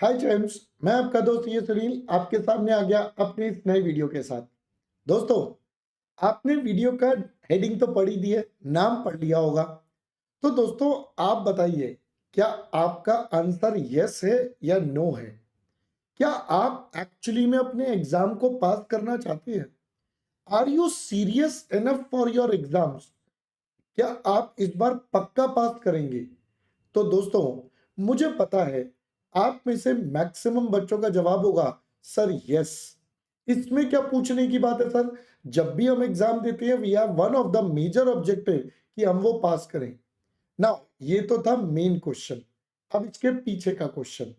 Hi friends, मैं आपका दोस्त ये सुनील आपके सामने आ गया अपनी इस नई वीडियो के साथ। दोस्तों, आपने वीडियो का हेडिंग तो पढ़ ही दी है, नाम पढ़ लिया होगा। तो दोस्तों, आप बताइए, क्या आपका आंसर यस है या नो है? क्या आप एक्चुअली में अपने एग्जाम को पास करना चाहते हैं? Are you serious enough for your exams? क्या आप इस बार पक्का पास करेंगे? तो दोस्तों, मुझे पता है आप में से मैक्सिमम बच्चों का जवाब होगा सर यस। इसमें क्या पूछने की बात है सर? जब भी हम एग्जाम देते हैं we have one of the major objective कि हम वो पास करें। नाउ ये तो था मेन क्वेश्चन। अब इसके पीछे का क्वेश्चन।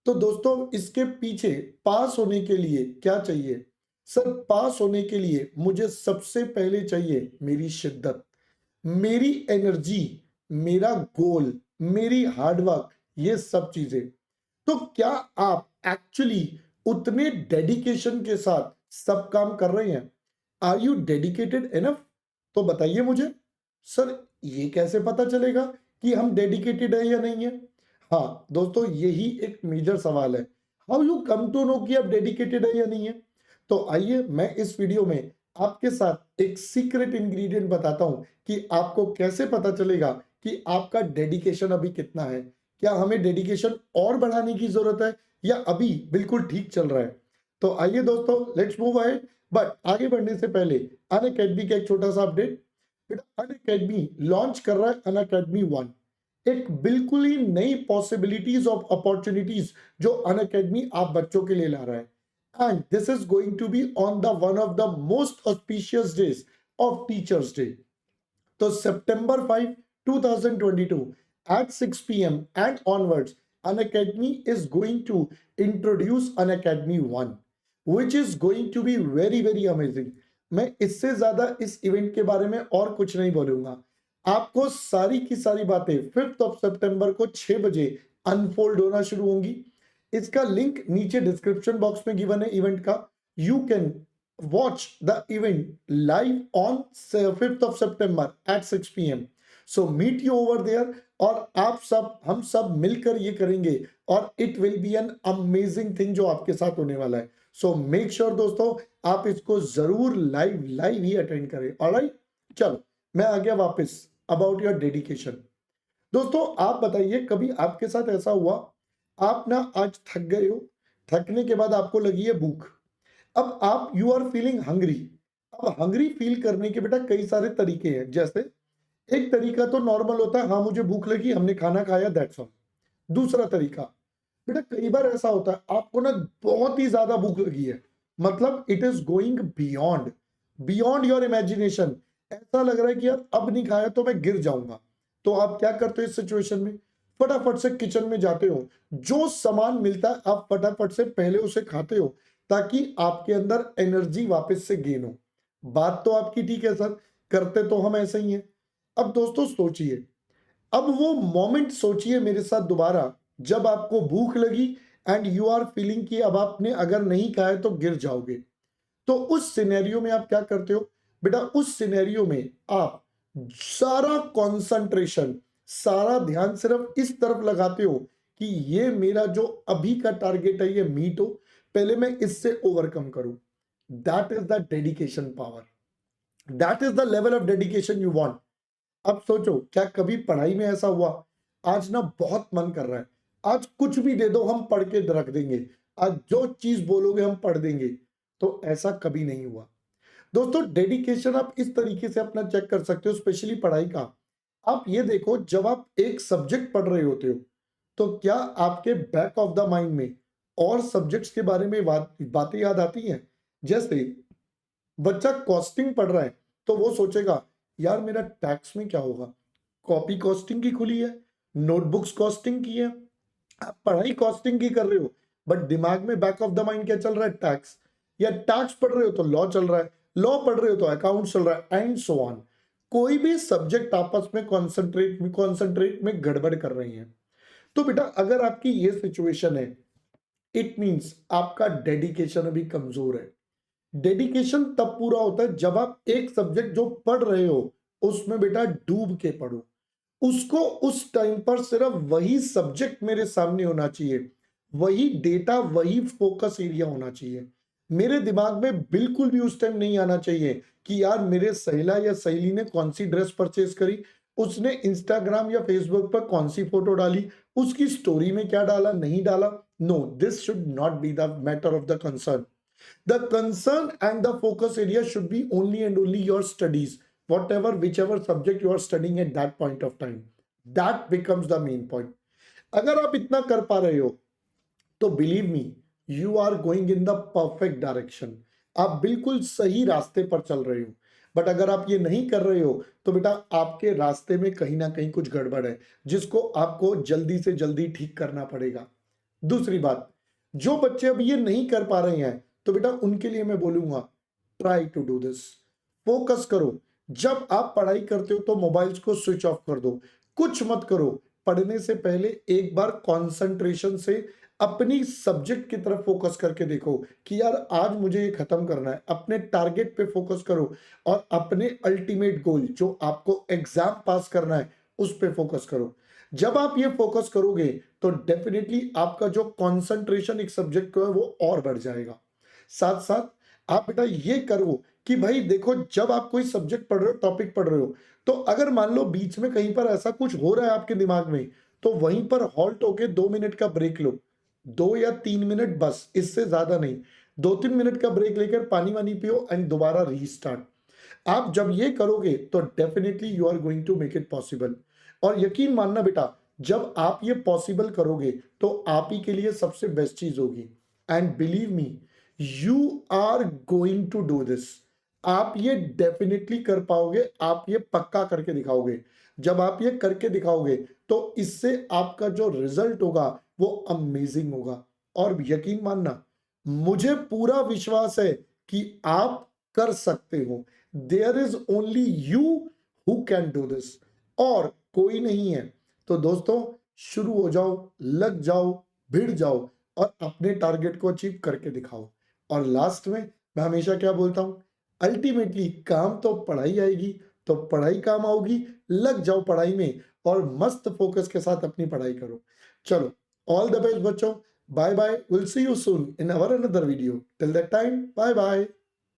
तो दोस्तों, इसके पीछे पास होने के लिए क्या चाहिए? सर, पास होने के लिए मुझे सबसे पहले चाहिए मेरी शिद्दत, मेरी एनर्जी, मेरा गोल, मेरी हार्डवर्क, ये सब चीजें। तो क्या आप एक्चुअली उतने डेडिकेशन के साथ सब काम कर रहे हैं? Are you dedicated enough? तो बताइए मुझे। सर, ये कैसे पता चलेगा कि हम डेडिकेटेड है या नहीं है? हाँ दोस्तों, यही एक मेजर सवाल है। How you come to know कि आप डेडिकेटेड है या नहीं है? तो आइए मैं इस वीडियो में आपके साथ एक सीक्रेट इंग्रेडिएंट बताता हूं कि आपको कैसे पता चलेगा कि आपका डेडिकेशन अभी कितना है। क्या हमें डेडिकेशन और बढ़ाने की जरूरत है या अभी बिल्कुल ठीक चल रहा है? तो आइए दोस्तों, लेट्स मूव अहेड। बट आगे बढ़ने से पहले अनअकैडमी का एक छोटा सा अपडेट। अनअकैडमी लॉन्च कर रहा है अनअकैडमी वन, एक बिल्कुल ही नई पॉसिबिलिटीज ऑफ अपॉर्चुनिटीज जो अनअकैडमी आप बच्चों के लिए ला रहा है। And this is going to be on the one of the most auspicious days of teachers day. तो September 5, 2022 at 6 p.m. and onwards, Unacademy is going to introduce Unacademy 1, which is going to be very very amazing. मैं इससे ज्यादा इस event के बारे में और कुछ नहीं बोलूंगा। आपको सारी की सारी बातें 5th of September को 6 बजे अनफोल्ड होना शुरू होंगी। इसका लिंक नीचे डिस्क्रिप्शन बॉक्स में गिवन है इवेंट का। You can watch the event live on 5th of September at 6 p.m. So meet you over there और आप सब हम सब मिलकर ये करेंगे और it will be an amazing thing जो आपके साथ होने वाला है। सो मेक श्योर दोस्तों, आप इसको जरूर लाइव लाइव ही अटेंड करें। ऑलराइट, चलो मैं आ गया वापस अबाउट योर डेडिकेशन। दोस्तों, आप बताइए, कभी आपके साथ ऐसा हुआ आप ना आज थक गए हो, थकने के बाद आपको लगी है भूख। अब आप यू आर फीलिंग हंग्री। अब हंग्री फील करने के बेटा कई सारे तरीके हैं। जैसे एक तरीका तो नॉर्मल होता है, हाँ मुझे भूख लगी, हमने खाना खाया, दैट्स ऑल। दूसरा तरीका, बेटा कई बार ऐसा होता है आपको ना बहुत ही ज्यादा भूख लगी है, मतलब it is going beyond beyond your imagination. ऐसा लग रहा है कि यार अब नहीं खाया तो मैं गिर जाऊंगा। तो आप क्या करते हो इस सिचुएशन में? फटाफट से किचन में जाते हो, जो सामान मिलता है आप फटाफट से पहले उसे खाते हो ताकि आपके अंदर एनर्जी वापस से गेन हो। बात तो आपकी ठीक है सर, करते तो हम ऐसे ही हैं। अब दोस्तों सोचिए, अब वो मोमेंट सोचिए मेरे साथ दोबारा, जब आपको भूख लगी एंड यू आर फीलिंग कि अब आपने अगर नहीं खाया तो गिर जाओगे। तो उस सिनेरियो में आप क्या करते हो? बेटा उस सिनेरियो में आप सारा कंसंट्रेशन, सारा ध्यान सिर्फ इस तरफ लगाते हो कि ये मेरा जो अभी का टारगेट है ये मीट हो, पहले मैं इससे ओवरकम करूं। That is the dedication power, that is the level of dedication you want. अब सोचो, क्या कभी पढ़ाई में ऐसा हुआ आज ना बहुत मन कर रहा है, आज कुछ भी दे दो हम पढ़ के रख देंगे, आज जो चीज बोलोगे हम पढ़ देंगे? तो ऐसा कभी नहीं हुआ। दोस्तों, डेडिकेशन आप इस तरीके से अपना चेक कर सकते हो, स्पेशली पढ़ाई का। आप ये देखो, जब आप एक सब्जेक्ट पढ़ रहे होते हो तो क्या आपके बैक ऑफ द माइंड में और सब्जेक्ट्स के बारे में बातें याद आती हैं? जैसे बच्चा कॉस्टिंग पढ़ रहा है तो वो सोचेगा यार मेरा टैक्स में क्या होगा, कॉपी कॉस्टिंग की खुली है, नोटबुक्स कॉस्टिंग की है। आप पढ़ाई कॉस्टिंग की कर रहे हो बट दिमाग में बैक ऑफ द माइंड क्या चल रहा है? टैक्स। या टैक्स पढ़ रहे हो तो लॉ चल रहा है, लॉ पढ़ रहे हो तो अकाउंट चल रहा है, एंड सो ऑन। कोई भी सब्जेक्ट आपस में कॉन्सेंट्रेट में गड़बड़ कर रही है। तो बेटा अगर आपकी ये सिचुएशन है, इट मींस आपका डेडिकेशन अभी कमजोर है। डेडिकेशन तब पूरा होता है जब आप एक सब्जेक्ट जो पढ़ रहे हो उसमें बेटा डूब के पढ़ो। उसको उस टाइम पर सिर्फ वही सब्जेक्ट मेरे सामने होना चाहिए, वही डेटा, वही फोकस एरिया होना चाहिए। मेरे दिमाग में बिल्कुल भी उस टाइम नहीं आना चाहिए कि यार मेरे सहेला या सहेली ने कौन सी ड्रेस परचेज करी, उसने इंस्टाग्राम या फेसबुक पर कौन सी फोटो डाली, उसकी स्टोरी में क्या डाला, नहीं डाला। No, this should not be the matter of the concern. The concern and the focus area should be only and only your studies, whatever, whichever subject you are studying at that point of time. That becomes the main point. अगर आप इतना कर पा रहे हो तो believe me, you are going in the perfect direction. आप बिल्कुल सही रास्ते पर चल रहे हो। बट अगर आप ये नहीं कर रहे हो तो बेटा आपके रास्ते में कहीं ना कहीं कुछ गड़बड़ है, जिसको आपको जल्दी से जल्दी ठीक करना पड़ेगा। दूसरी बात, जो बच्चे अब ये नहीं कर पा रहे हैं तो बेटा उनके लिए मैं बोलूंगा, try to do this. Focus करो। जब आप पढ़ाई करते हो तो मोबाइल्स को स्विच ऑफ कर दो, कुछ मत करो। पढ़ने से पहले एक बार कंसंट्रेशन से अपनी सब्जेक्ट की तरफ फोकस करके देखो कि यार आज मुझे ये खत्म करना है। अपने टारगेट पे फोकस करो और अपने अल्टीमेट गोल जो आपको एग्जाम पास करना है उस पे फोकस करो। जब आप ये फोकस करोगे तो डेफिनेटली आपका जो कंसंट्रेशन एक सब्जेक्ट को है वो और बढ़ जाएगा। साथ साथ आप बेटा ये करो कि भाई देखो, जब आप कोई सब्जेक्ट पढ़ रहे हो, टॉपिक पढ़ रहे हो, तो अगर मान लो बीच में कहीं पर ऐसा कुछ हो रहा है आपके दिमाग में, तो वहीं पर हॉल्ट होके 2 मिनट का ब्रेक लो। 2 या 3 मिनट बस, इससे ज्यादा नहीं। 2-3 मिनट का ब्रेक लेकर पानी वानी पियो एंड दोबारा रीस्टार्ट। आप जब ये करोगे तो definitely you are going to make it possible. और यकीन मानना बेटा, जब आप ये पॉसिबल करोगे तो आप ही के लिए सबसे बेस्ट चीज होगी। And believe me, you are going to do this. आप ये डेफिनेटली कर पाओगे, आप ये पक्का करके दिखाओगे। जब आप ये करके दिखाओगे तो इससे आपका जो रिजल्ट होगा वो अमेजिंग होगा। और यकीन मानना, मुझे पूरा विश्वास है कि आप कर सकते हो। There is only you who can do this, और कोई नहीं है। तो दोस्तों, शुरू हो जाओ, लग जाओ, भिड़ जाओ और अपने टारगेट को अचीव करके दिखाओ। और लास्ट में मैं हमेशा क्या बोलता हूं, अल्टीमेटली काम तो पढ़ाई आएगी, तो पढ़ाई काम आओगी। लग जाओ पढ़ाई में और मस्त फोकस के साथ अपनी पढ़ाई करो। चलो, ऑल द बेस्ट बच्चों। Bye bye, will see you soon in our another video. Till that time, bye bye.